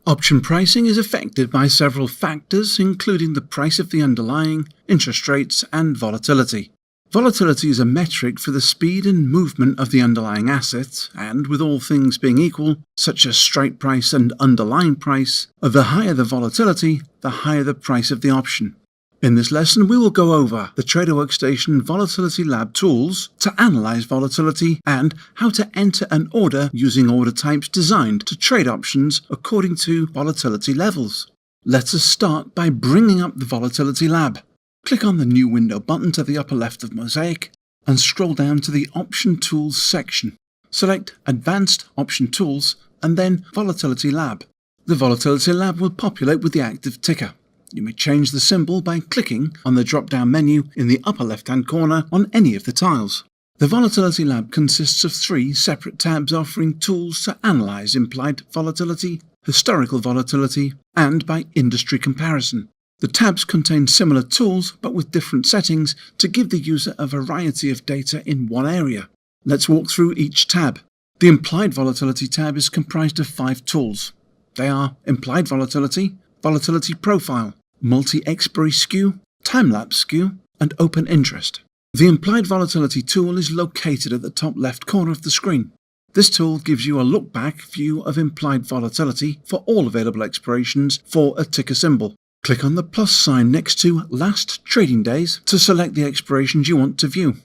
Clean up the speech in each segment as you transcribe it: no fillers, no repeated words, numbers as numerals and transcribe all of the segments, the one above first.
Option pricing is affected by several factors, including the price of the underlying, interest rates, and volatility. Volatility is a metric for the speed and movement of the underlying asset, and with all things being equal, such as strike price and underlying price, the higher the volatility, the higher the price of the option. In this lesson, we will go over the Trader Workstation Volatility Lab tools to analyze volatility and how to enter an order using order types designed to trade options according to volatility levels. Let us start by bringing up the Volatility Lab. Click on the New Window button to the upper left of Mosaic and scroll down to the Option Tools section. Select Advanced Option Tools and then Volatility Lab. The Volatility Lab will populate with the active ticker. You may change the symbol by clicking on the drop-down menu in the upper left-hand corner on any of the tiles. The Volatility Lab consists of 3 separate tabs offering tools to analyze implied volatility, historical volatility, and by industry comparison. The tabs contain similar tools but with different settings to give the user a variety of data in one area. Let's walk through each tab. The Implied Volatility tab is comprised of 5 tools. They are Implied Volatility, Volatility Profile, Multi-Expiry Skew, Time-Lapse Skew, and Open Interest. The Implied Volatility tool is located at the top left corner of the screen. This tool gives you a look-back view of implied volatility for all available expirations for a ticker symbol. Click on the plus sign next to Last Trading Days to select the expirations you want to view.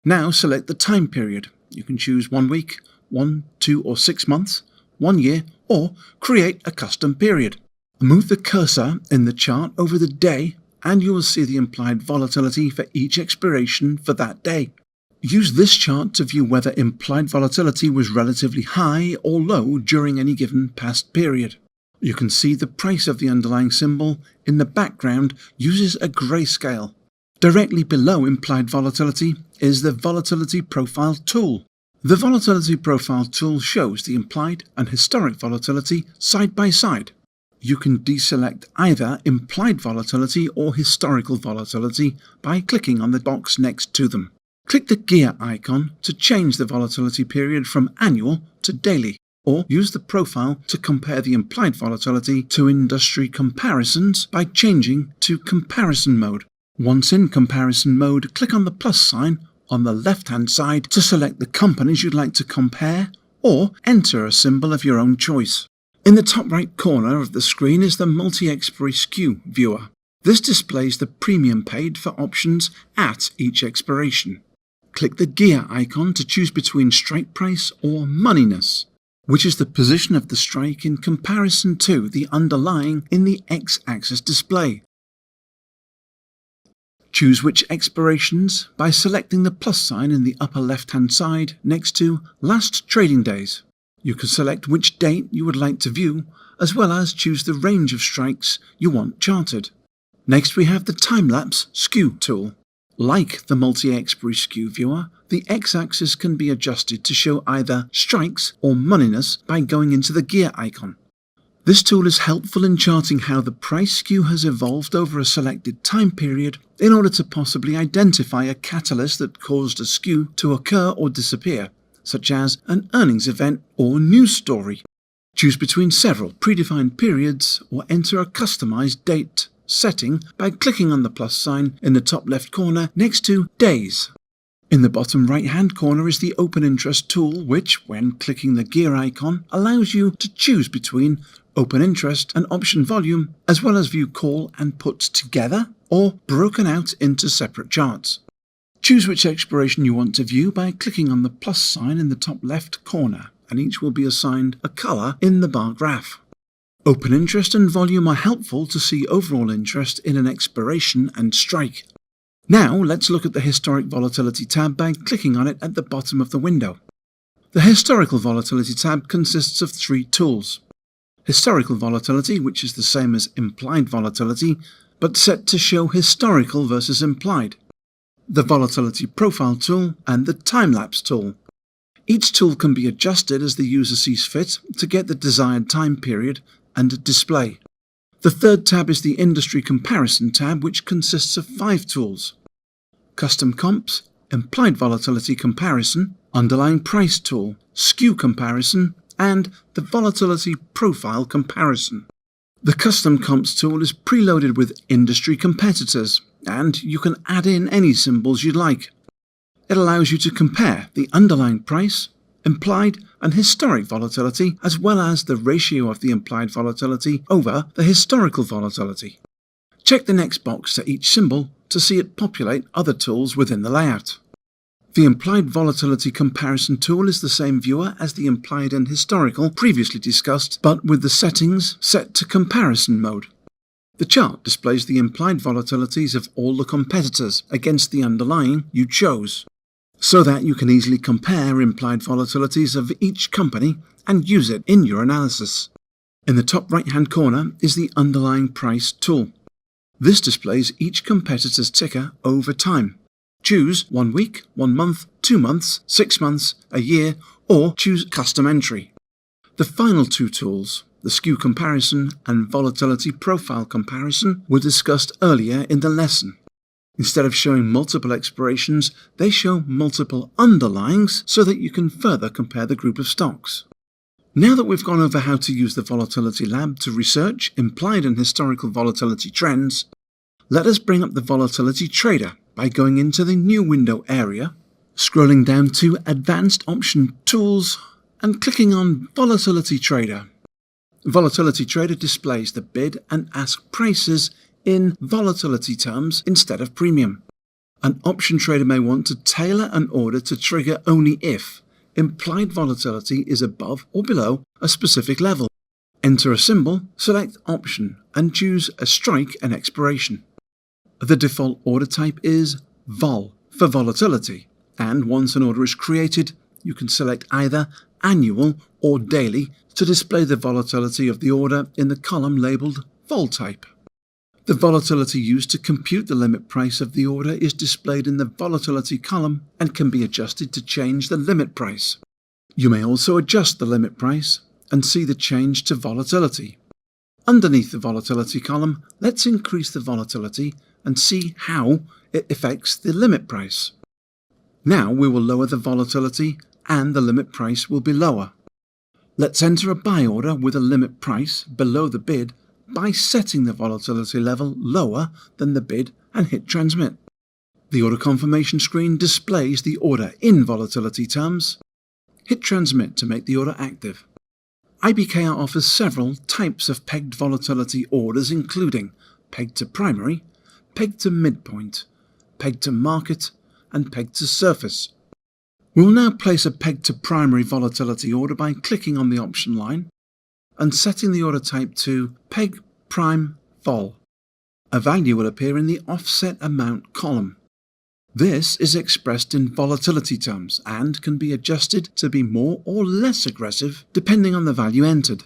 Now select the time period. You can choose 1 week, 1, 2 or 6 months, 1 year, or create a custom period. Move the cursor in the chart over the day and you will see the implied volatility for each expiration for that day. Use this chart to view whether implied volatility was relatively high or low during any given past period. You can see the price of the underlying symbol in the background uses a grayscale. Directly below implied volatility is the Volatility Profile tool. The Volatility Profile tool shows the implied and historic volatility side by side. You can deselect either implied volatility or historical volatility by clicking on the box next to them. Click the gear icon to change the volatility period from annual to daily, or use the profile to compare the implied volatility to industry comparisons by changing to comparison mode. Once in comparison mode, click on the plus sign on the left-hand side to select the companies you'd like to compare or enter a symbol of your own choice. In the top right corner of the screen is the Multi-Expiry Skew viewer. This displays the premium paid for options at each expiration. Click the gear icon to choose between strike price or moneyness, which is the position of the strike in comparison to the underlying in the x-axis display. Choose which expirations by selecting the plus sign in the upper left-hand side next to Last Trading Days. You can select which date you would like to view, as well as choose the range of strikes you want charted. Next we have the Time-Lapse Skew tool. Like the Multi-Expiry Skew viewer, the x-axis can be adjusted to show either strikes or moneyness by going into the gear icon. This tool is helpful in charting how the price skew has evolved over a selected time period in order to possibly identify a catalyst that caused a skew to occur or disappear, such as an earnings event or news story. Choose between several predefined periods or enter a customized date setting by clicking on the plus sign in the top left corner next to Days. In the bottom right-hand corner is the Open Interest tool, which, when clicking the gear icon, allows you to choose between open interest and option volume, as well as view call and puts together or broken out into separate charts. Choose which expiration you want to view by clicking on the plus sign in the top left corner, and each will be assigned a color in the bar graph. Open interest and volume are helpful to see overall interest in an expiration and strike. Now let's look at the Historic Volatility tab by clicking on it at the bottom of the window. The Historical Volatility tab consists of 3 tools. Historical Volatility, which is the same as Implied Volatility, but set to show historical versus implied. The Volatility Profile tool and the Time-Lapse tool. Each tool can be adjusted as the user sees fit to get the desired time period and display. The third tab is the Industry Comparison tab, which consists of 5 tools. Custom Comps, Implied Volatility Comparison, Underlying Price Tool, Skew Comparison, and the Volatility Profile Comparison. The Custom Comps tool is preloaded with industry competitors, and you can add in any symbols you'd like. It allows you to compare the underlying price, implied and historic volatility, as well as the ratio of the implied volatility over the historical volatility. Check the next box to each symbol to see it populate other tools within the layout. The Implied Volatility Comparison tool is the same viewer as the implied and historical previously discussed, but with the settings set to comparison mode. The chart displays the implied volatilities of all the competitors against the underlying you chose, so that you can easily compare implied volatilities of each company and use it in your analysis. In the top right-hand corner is the Underlying Price tool. This displays each competitor's ticker over time. Choose 1 week, 1 month, 2 months, 6 months, a year, or choose Custom Entry. The final two tools, the Skew Comparison and Volatility Profile Comparison, were discussed earlier in the lesson. Instead of showing multiple expirations, they show multiple underlyings so that you can further compare the group of stocks. Now that we've gone over how to use the Volatility Lab to research implied and historical volatility trends, let us bring up the Volatility Trader by going into the New Window area, scrolling down to Advanced Option Tools, and clicking on Volatility Trader. Volatility Trader displays the bid and ask prices in volatility terms instead of premium. An option trader may want to tailor an order to trigger only if implied volatility is above or below a specific level. Enter a symbol, select Option, and choose a strike and expiration. The default order type is Vol for volatility, and once an order is created, you can select either annual or daily to display the volatility of the order in the column labelled Vol type. The volatility used to compute the limit price of the order is displayed in the volatility column and can be adjusted to change the limit price. You may also adjust the limit price and see the change to volatility. Underneath the volatility column, let's increase the volatility and see how it affects the limit price. Now we will lower the volatility and the limit price will be lower. Let's enter a buy order with a limit price below the bid by setting the volatility level lower than the bid and hit transmit. The order confirmation screen displays the order in volatility terms. Hit transmit to make the order active. IBKR offers several types of pegged volatility orders, including pegged to primary, pegged to midpoint, pegged to market, and pegged to surface. We will now place a pegged to primary volatility order by clicking on the option line and setting the order type to Peg Prime Vol. A value will appear in the offset amount column. This is expressed in volatility terms and can be adjusted to be more or less aggressive depending on the value entered.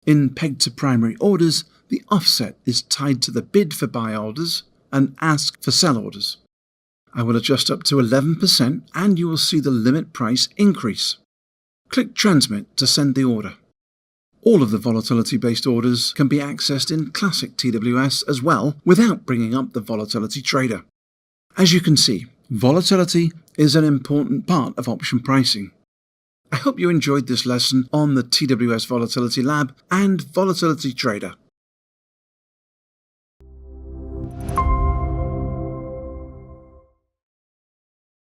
In pegged to primary orders, the offset is tied to the bid for buy orders and ask for sell orders. I will adjust up to 11% and you will see the limit price increase. Click Transmit to send the order. All of the volatility-based orders can be accessed in Classic TWS as well without bringing up the Volatility Trader. As you can see, volatility is an important part of option pricing. I hope you enjoyed this lesson on the TWS Volatility Lab and Volatility Trader.